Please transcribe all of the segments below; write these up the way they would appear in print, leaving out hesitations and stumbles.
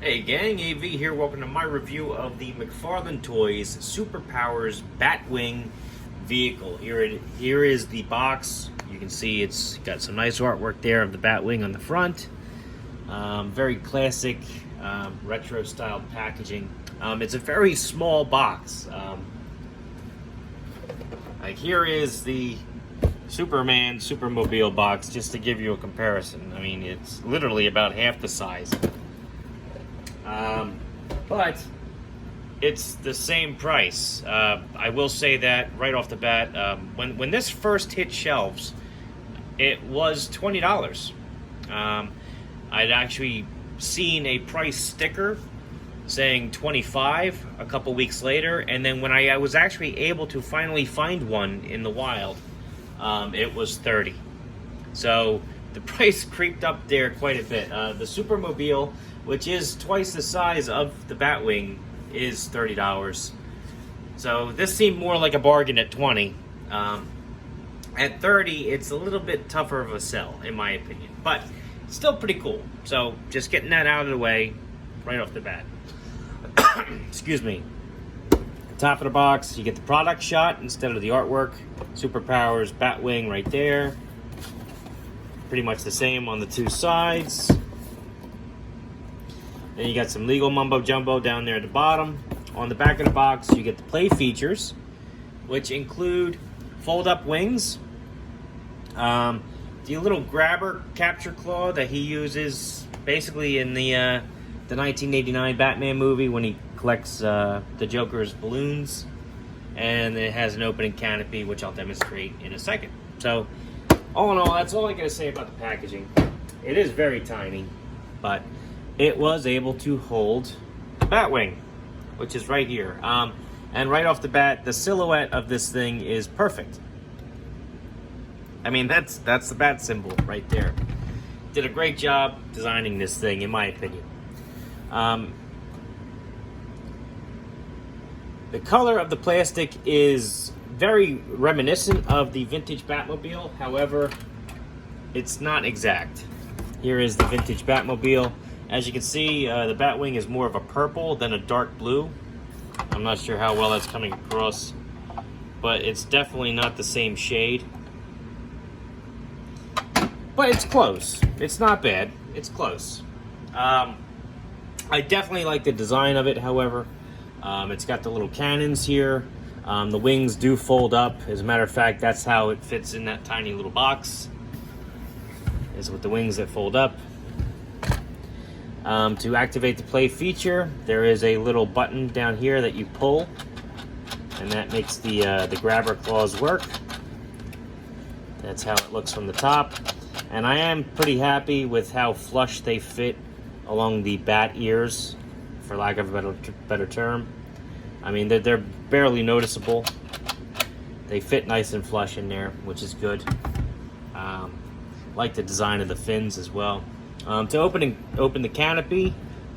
Hey gang, AV here. Welcome to my review of the McFarlane Toys Superpowers Batwing vehicle. Here is the box. You can see it's got some nice artwork there of the Batwing on the front. Very classic retro style packaging. It's a very small box. Here is the Superman Supermobile box, just to give you a comparison. I mean, it's literally about half the size. But it's the same price. I will say that right off the bat, when this first hit shelves, it was $20. I'd actually seen a price sticker saying $25 a couple weeks later, and then when I was actually able to finally find one in the wild, it was $30. So the price creeped up there quite a bit. The Supermobile, which is twice the size of the Batwing, is $30. So this seemed more like a bargain at $20. At $30, it's a little bit tougher of a sell, in my opinion, but still pretty cool. So just getting that out of the way right off the bat. Excuse me. Top of the box, you get the product shot instead of the artwork. Superpowers Batwing right there. Pretty much the same on the two sides. Then you got some legal mumbo jumbo down there at the bottom. On the back of the box, you get the play features, which include fold-up wings, the little grabber capture claw that he uses basically in the 1989 Batman movie when he collects the Joker's balloons, and it has an opening canopy, which I'll demonstrate in a second. So, all in all, that's all I gotta say about the packaging. It is very tiny, but it was able to hold the Batwing, which is right here. And right off the bat, the silhouette of this thing is perfect. I mean, that's the bat symbol right there. Did a great job designing this thing, in my opinion. The color of the plastic is very reminiscent of the vintage Batmobile. However, it's not exact. Here is the vintage Batmobile. As you can see, the Batwing is more of a purple than a dark blue. I'm not sure how well that's coming across, but it's definitely not the same shade. But it's close. It's not bad. It's close. I definitely like the design of it, however. It's got the little cannons here. The wings do fold up. As a matter of fact, that's how it fits in that tiny little box, is with the wings that fold up. To activate the play feature, there is a little button down here that you pull, and that makes the grabber claws work. That's how it looks from the top. And I am pretty happy with how flush they fit along the bat ears, for lack of a better term. I mean, they're barely noticeable. They fit nice and flush in there, which is good. Like the design of the fins as well. To open the canopy,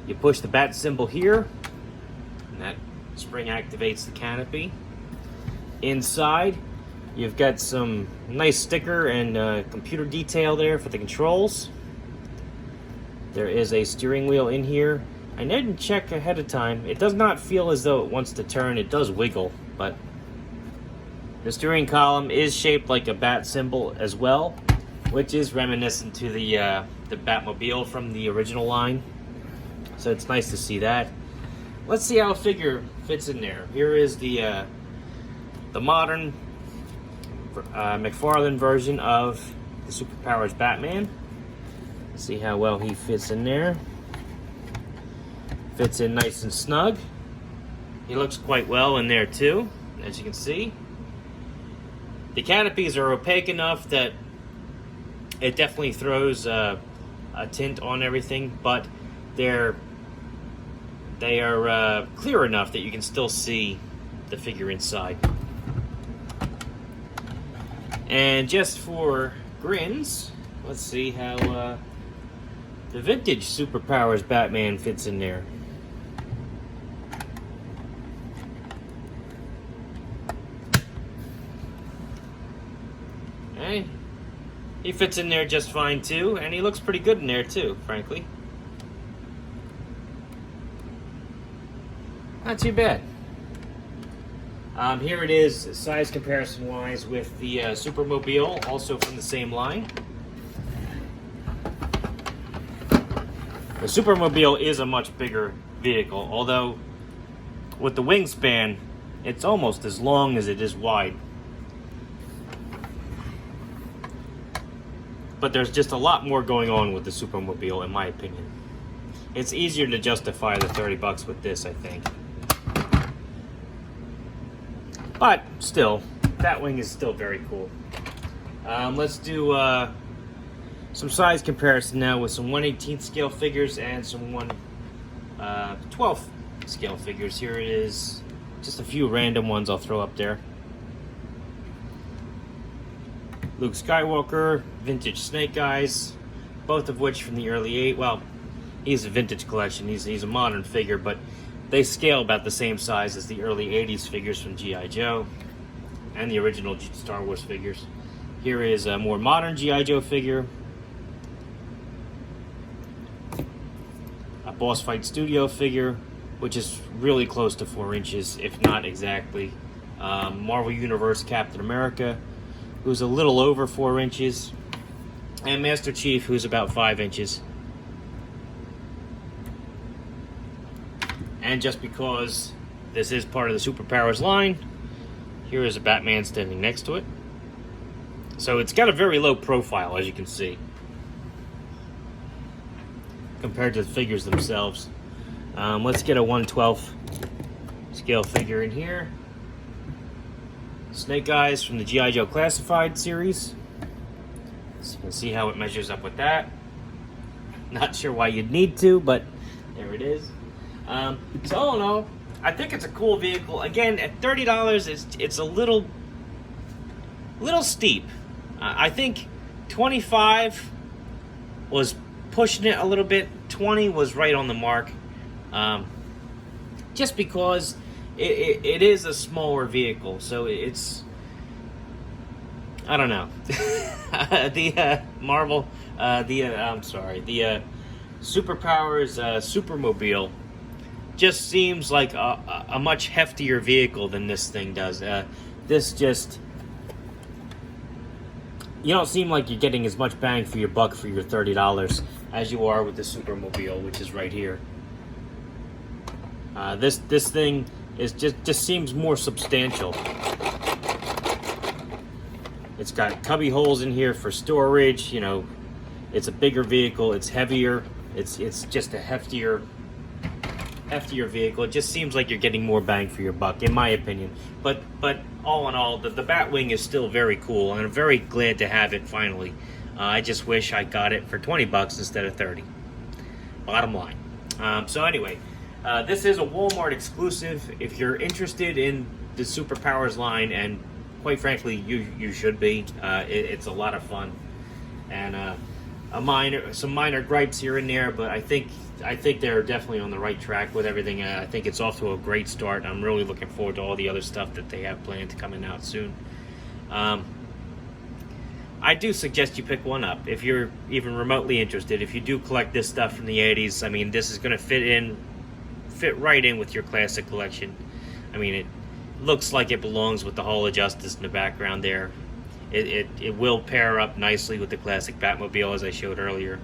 you push the bat symbol here, and that spring activates the canopy. Inside, you've got some nice sticker and computer detail there for the controls. There is a steering wheel in here. I didn't check ahead of time. It does not feel as though it wants to turn. It does wiggle, but the steering column is shaped like a bat symbol as well, which is reminiscent to the Batmobile from the original line. So it's nice to see that. Let's see how a figure fits in there. Here is the modern McFarlane version of the Superpowers Batman. See how well he fits in there. Fits in nice and snug. He looks quite well in there too, as you can see. The canopies are opaque enough that it definitely throws a tint on everything, but they are clear enough that you can still see the figure inside. And just for grins, let's see how the vintage Superpowers Batman fits in there. Okay. He fits in there just fine too, and he looks pretty good in there too, frankly. Not too bad. Here it is, size comparison wise, with the Supermobile, also from the same line. The Supermobile is a much bigger vehicle, although with the wingspan, it's almost as long as it is wide. But there's just a lot more going on with the Supermobile, in my opinion. It's easier to justify the $30 with this, I think. But still, Batwing is still very cool. Let's do some size comparison now with some 1/18 scale figures and some 1/12 scale figures. Here it is, just a few random ones I'll throw up there. Luke Skywalker, vintage Snake Eyes, both of which from the early well, he's a vintage collection. He's a modern figure, but they scale about the same size as the early 80s figures from G.I. Joe and the original Star Wars figures. Here is a more modern G.I. Joe figure, a Boss Fight Studio figure, which is really close to 4 inches, if not exactly. Marvel Universe Captain America, who's a little over 4 inches, and Master Chief, who's about 5 inches. And just because this is part of the Superpowers line, here is a Batman standing next to it. So it's got a very low profile, as you can see, compared to the figures themselves. Let's get a 1/12 scale figure in here. Snake Eyes from the G.I. Joe Classified series. So you can see how it measures up with that. Not sure why you'd need to, but there it is. So all in all, I think it's a cool vehicle. Again, at $30, it's a little steep. I think 25 was pushing it a little bit. 20 was right on the mark. Just because it is a smaller vehicle, so it's, I don't know. The Superpowers Supermobile just seems like a much heftier vehicle than this thing does. This just, you don't seem like you're getting as much bang for your buck for your $30 as you are with the Supermobile, which is right here. This thing is just seems more substantial. It's got cubby holes in here for storage. You know, it's a bigger vehicle. It's heavier. It's just a heftier vehicle. It just seems like you're getting more bang for your buck, in my opinion. But all in all, the Batwing is still very cool, and I'm very glad to have it finally. I just wish I got it for $20 instead of $30. Bottom line. So anyway, this is a Walmart exclusive. If you're interested in the Superpowers line, and quite frankly, you should be. It's a lot of fun, and some minor gripes here and there, but I think they're definitely on the right track with everything. I think it's off to a great start. I'm really looking forward to all the other stuff that they have planned to coming out soon. I do suggest you pick one up if you're even remotely interested. If you do collect this stuff from the 80s, I mean, this is going to fit right in with your classic collection. I mean, it looks like it belongs with the Hall of Justice in the background there. It will pair up nicely with the classic Batmobile, as I showed earlier.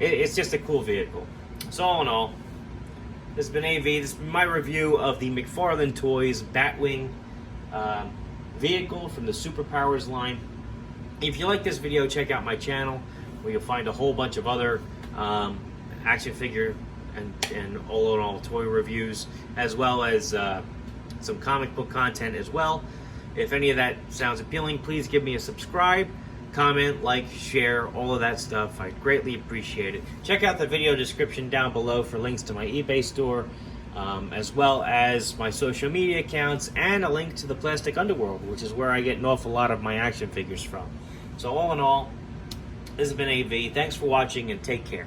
It's just a cool vehicle. So all in all, this has been AV. This has been my review of the McFarlane Toys Batwing vehicle from the Superpowers line. If you like this video, check out my channel, where you'll find a whole bunch of other action figure and all in all toy reviews, as well as some comic book content as well. If any of that sounds appealing, please give me a subscribe, comment, like, share, all of that stuff. I'd greatly appreciate it. Check out the video description down below for links to my eBay store, as well as my social media accounts, and a link to the Plastic Underworld, which is where I get an awful lot of my action figures from. So all in all, this has been AV. Thanks for watching, and take care.